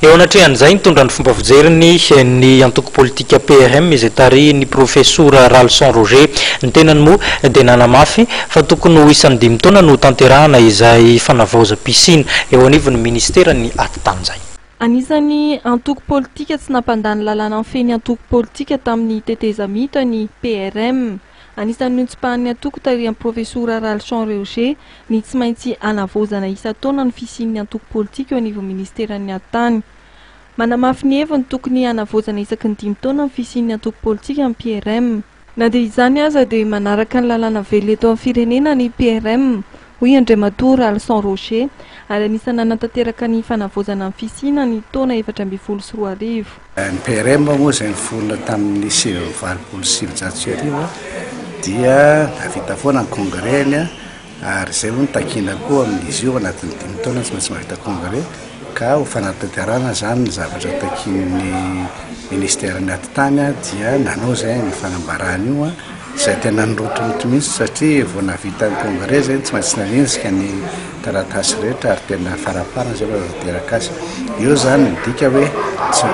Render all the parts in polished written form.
eo anatrehan'izay nitondra ny fomba fijeriny ny antoko politika PRM izay tary ny professeur Ralson Roger ny tenany moa dia nanamafy fa tokony ho isan'ny 5 taona no tanterahana izay fanavaoza piscine eo anivon'ny ministera ny aty tamin'izay. Anisany antoko politika tsy nampandany lalàna feny antoko politika tamin'ny tetezamita ny PRM. Anisany notsopahan'ny antoko tarihan'ny professeur Ralson Roger ny tsy maintsy anavozana isa-taona ny fisian'ny antoko politika eo anivon'ny ministeran'ny atany. Manamafy ny heviny tokony anavozana isaky ny 5 taona ny fisian'ny antoko politika amin'ny PRM. Na dia izany aza dia manaraka ny lalàna velona eto amin'ny firenena ny PRM, hoy Andriamatoa Ralson Roger, ary anisany nanatanteraka ny fanavozana amin'ny fisiana ny taona 2024. Ny PRM moa izay niforona tamin'ny 2024 dia navita foana ny congrès ary izay moa nitakina koa amin'izy io anatin'ny 5 taona tsy maintsy mavita congrès ka ho fanatanterahana zany ny zavatra takin'ny ministeran'ny aty tany dia nanao zay ny fanambarana io izay tena nirotoroto mihitsy satria vao navita ny congrès zay tsy maintsy nanenjika ny taratasy rehetra ary tena faraparana zay vateraka azy. Io zany midika hoe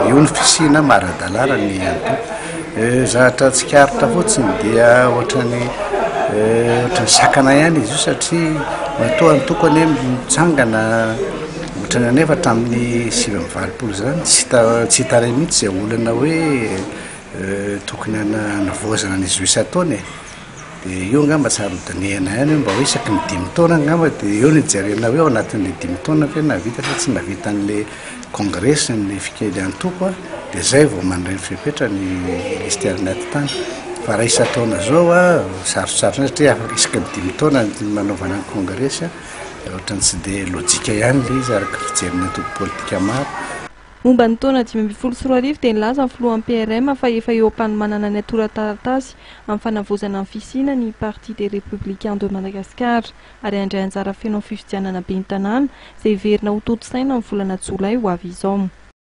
io ny fisina maradalàna ny antoko. Zavatra tsikaritra fotsiny dia ohatrany sakana ihany izy io satria matoa antoko ane mitsangana ohatrany anefa hatramin'ny 2024 zany tsy hitaray mihitsy izay olana hoe tokony anavozana n'izy io isa-taona dia io angamba tsara hodinihana ihany mba hoe isaky ny 5 taona angamba dia eo nijerena hoe ao anatin'le 5 taona fe navita fa tsy navita n'le congrès ny fikely antoko dia zay vao mandray ny fepetra ny ministeran'ny aty tany fa raha isa-taona zao sarotsarotra satria afaka isaky ny 5 taona manaovana ny congrès ohatrany tsy dia lojika ihany le izy araka fijeriny antoko politika maro. Momba ny taona 2024 dia nilaza ny filohan'ny PRM fa efa eo am-panomanana ny atorataratasy amin'ny fanavozana ny fisiana ny Parti des Républicains de Madagascar ary handray anjara feno amin'ny fifidianana ben'ny tanàna izay verina ho toto saina amin'ny volana Jolay ho avy izao.